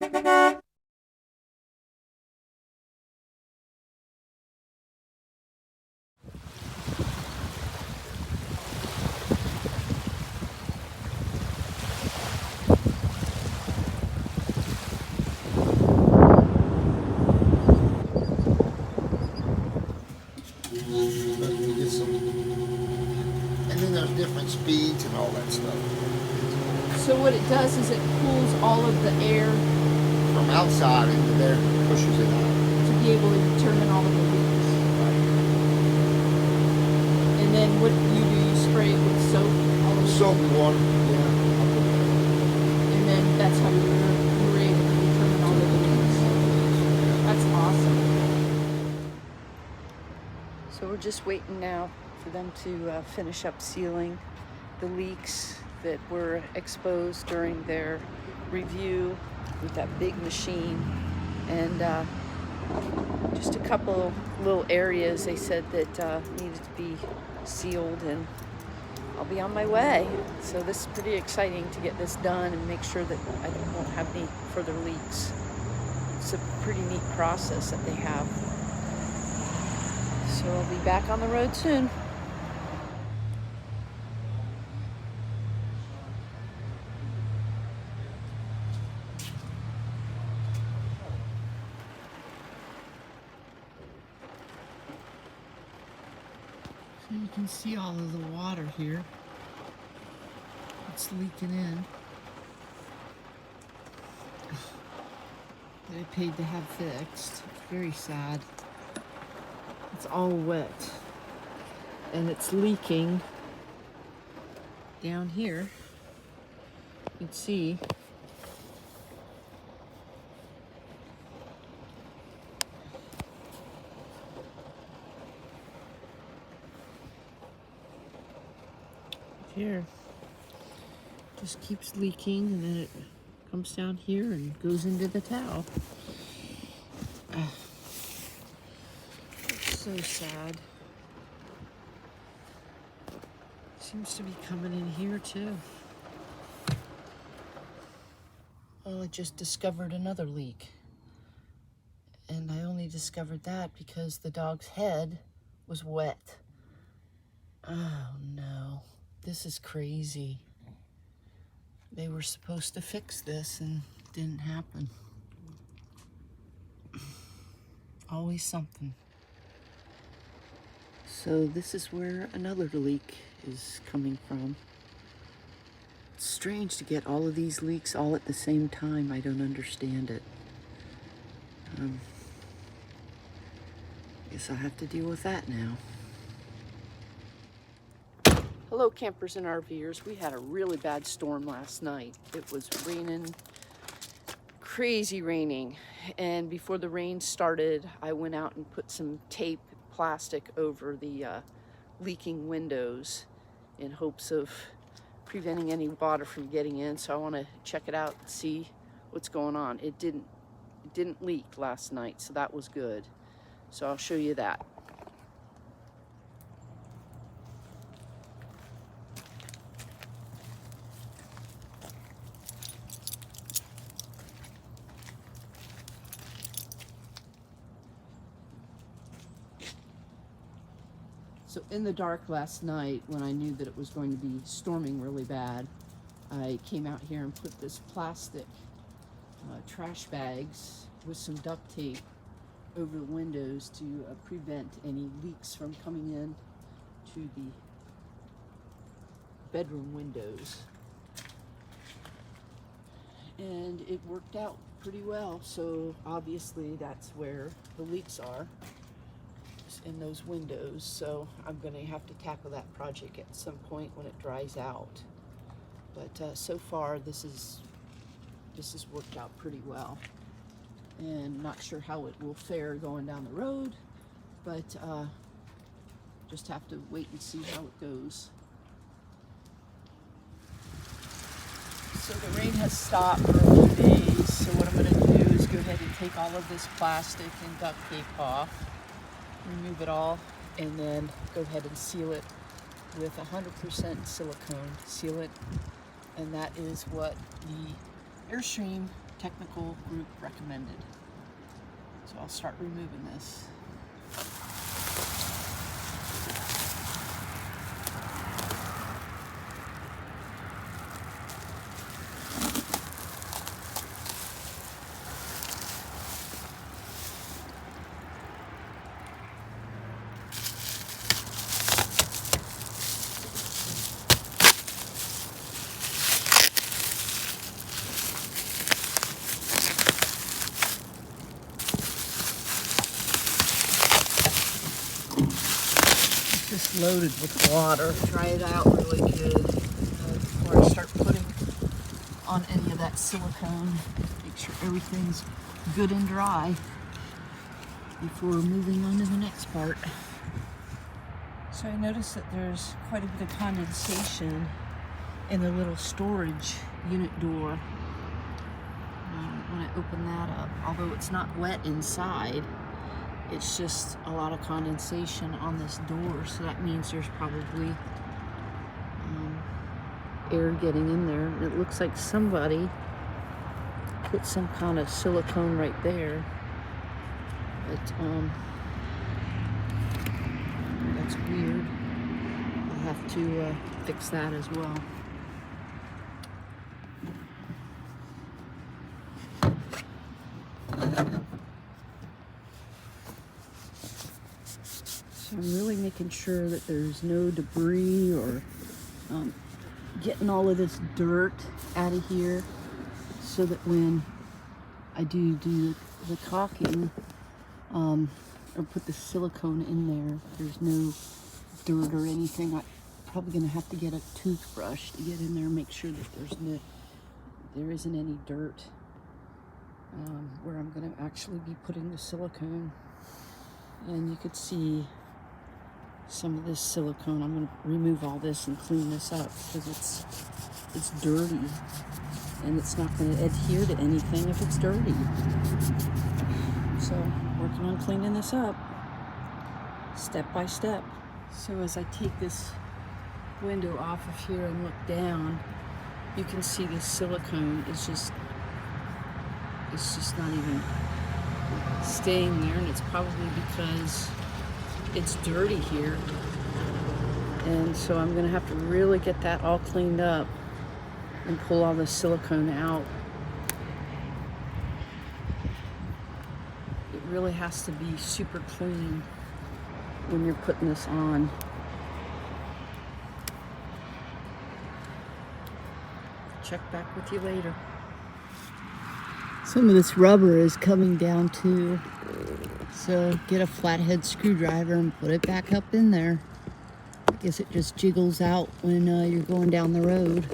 And then there's different speeds and all that stuff. So what it does is it pulls all of the air From outside into there, pushes it out. to be able to determine all of the leaks. And then what you do, you spray it with soap all over. Soap and water, yeah. And then that's how you're able to determine all of the leaks. That's awesome. So we're just waiting now for them to finish up sealing the leaks that were exposed during their review with that big machine. And just a couple little areas they said that needed to be sealed, and I'll be on my way. So this is pretty exciting to get this done and make sure that I won't have any further leaks. It's a pretty neat process that they have. So I'll be back on the road soon. So you can see all of the water here. It's leaking in. That I paid to have fixed. It's very sad. It's all wet. And it's leaking down here. You can see. Here. Just keeps leaking, and then it comes down here and goes into the towel. It's so sad. Seems to be coming in here too. Well, I just discovered another leak. And I only discovered that because the dog's head was wet. Oh no, this is crazy. They were supposed to fix this and it didn't happen. Always something. So this is where another leak is coming from. It's strange to get all of these leaks all at the same time. I don't understand it. Guess I'll have to deal with that now. Hello campers and RVers. We had a really bad storm last night. It was raining, crazy raining. And before the rain started, I went out and put some tape, plastic over the leaking windows in hopes of preventing any water from getting in. So I want to check it out and see what's going on. It didn't leak last night, so that was good. So I'll show you that. So in the dark last night, when I knew that it was going to be storming really bad, I came out here and put this plastic trash bags with some duct tape over the windows to prevent any leaks from coming in to the bedroom windows. And it worked out pretty well. So obviously that's where the leaks are, in those windows. So I'm going to have to tackle that project at some point when it dries out. But so far this has worked out pretty well, and not sure how it will fare going down the road, but just have to wait and see how it goes. So the rain has stopped for a few days, so what I'm going to do is go ahead and take all of this plastic and duct tape off, remove it all, and then go ahead and seal it with 100% silicone. Seal it, and that is what the Airstream technical group recommended. So I'll start removing this. Just loaded with water. Dry it out really good before I start putting on any of that silicone. Make sure everything's good and dry before moving on to the next part. So I noticed that there's quite a bit of condensation in the little storage unit door. When I open that up, although it's not wet inside, it's just a lot of condensation on this door, so that means there's probably air getting in there. And it looks like somebody put some kind of silicone right there. But that's weird. I'll have to fix that as well. So I'm really making sure that there's no debris or getting all of this dirt out of here, so that when I do the caulking or put the silicone in there, there's no dirt or anything. I'm probably going to have to get a toothbrush to get in there and make sure that there isn't any dirt where I'm going to actually be putting the silicone. And you could see some of this silicone. I'm going to remove all this and clean this up because it's dirty, and it's not going to adhere to anything if it's dirty. So working on cleaning this up step by step. So as I take this window off of here and look down, you can see this silicone is just not even staying there, and it's probably because it's dirty here. And so I'm going to have to really get that all cleaned up and pull all the silicone out. It really has to be super clean when you're putting this on. Check back with you later. Some of this rubber is coming down too, so get a flathead screwdriver and put it back up in there. I guess it just jiggles out when you're going down the road.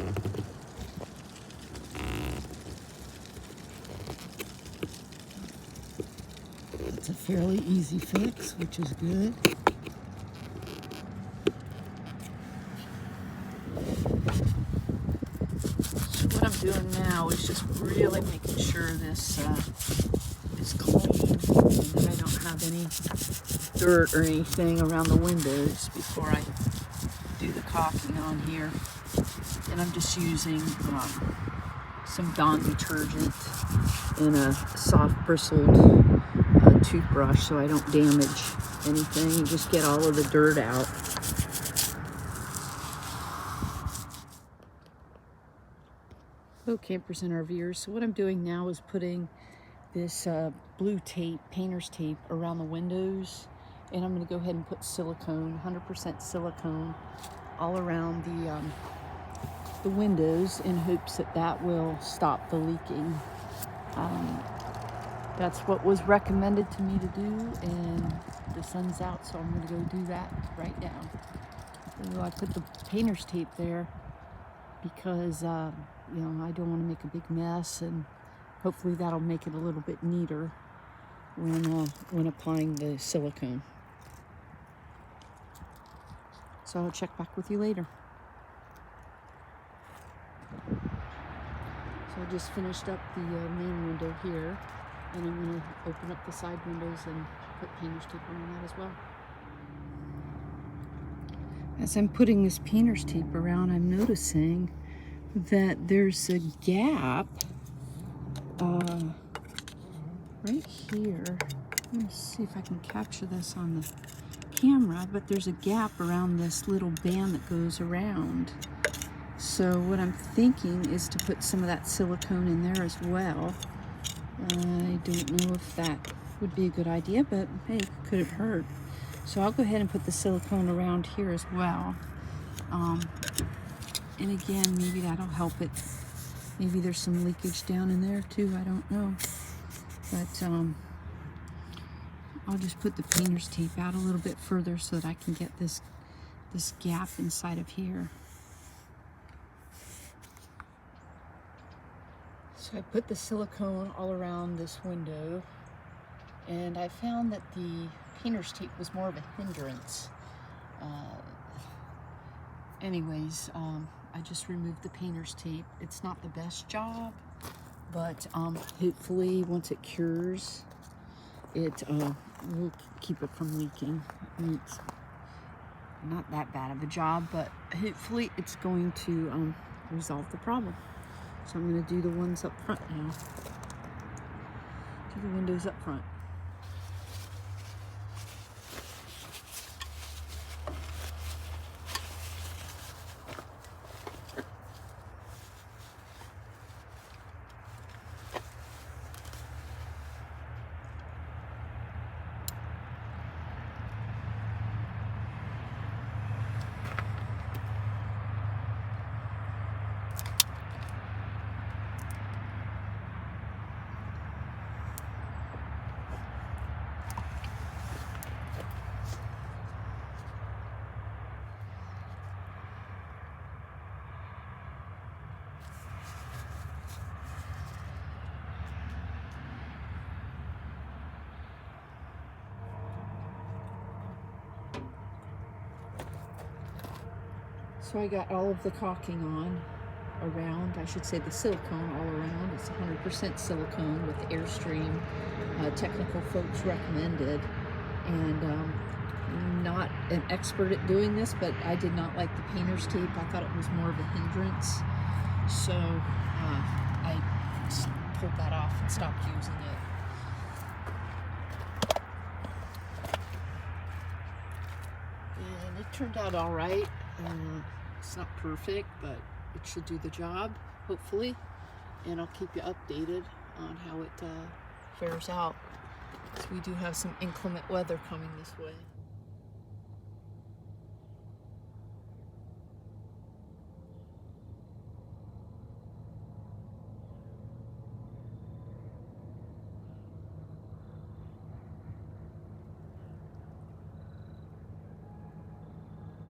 It's a fairly easy fix, which is good. What I'm doing now is just really making sure this is clean and that I don't have any dirt or anything around the windows before I do the caulking on here. And I'm just using some Dawn detergent and a soft bristled toothbrush so I don't damage anything and just get all of the dirt out. Hello campers and RVers. So what I'm doing now is putting this blue tape, painter's tape, around the windows, and I'm going to go ahead and put silicone, 100% silicone, all around the windows in hopes that that will stop the leaking. That's what was recommended to me to do, and the sun's out, so I'm going to go do that right now. So I put the painter's tape there because you know, I don't want to make a big mess, and hopefully that'll make it a little bit neater when applying the silicone. So I'll check back with you later. So I just finished up the main window here, and I'm going to open up the side windows and put painter's tape on that as well. As I'm putting this painter's tape around, I'm noticing that there's a gap right here, I'm going to see if I can capture this on the camera, but there's a gap around this little band that goes around. So what I'm thinking is to put some of that silicone in there as well. I don't know if that would be a good idea, but hey, could it hurt? So I'll go ahead and put the silicone around here as well. And again, maybe that'll help it. Maybe there's some leakage down in there too, I don't know. But I'll just put the painter's tape out a little bit further so that I can get this gap inside of here. So I put the silicone all around this window, and I found that the painter's tape was more of a hindrance. I just removed the painter's tape. It's not the best job, but hopefully once it cures, it will keep it from leaking. It's not that bad of a job, but hopefully it's going to resolve the problem. So I'm going to do the ones up front now. Do the windows up front. So I got all of the caulking on around, I should say the silicone all around. It's 100% silicone with Airstream. Technical folks recommended. And I'm not an expert at doing this, but I did not like the painter's tape. I thought it was more of a hindrance. So I just pulled that off and stopped using it. And it turned out all right. It's not perfect, but it should do the job, hopefully. And I'll keep you updated on how it fares out. So we do have some inclement weather coming this way.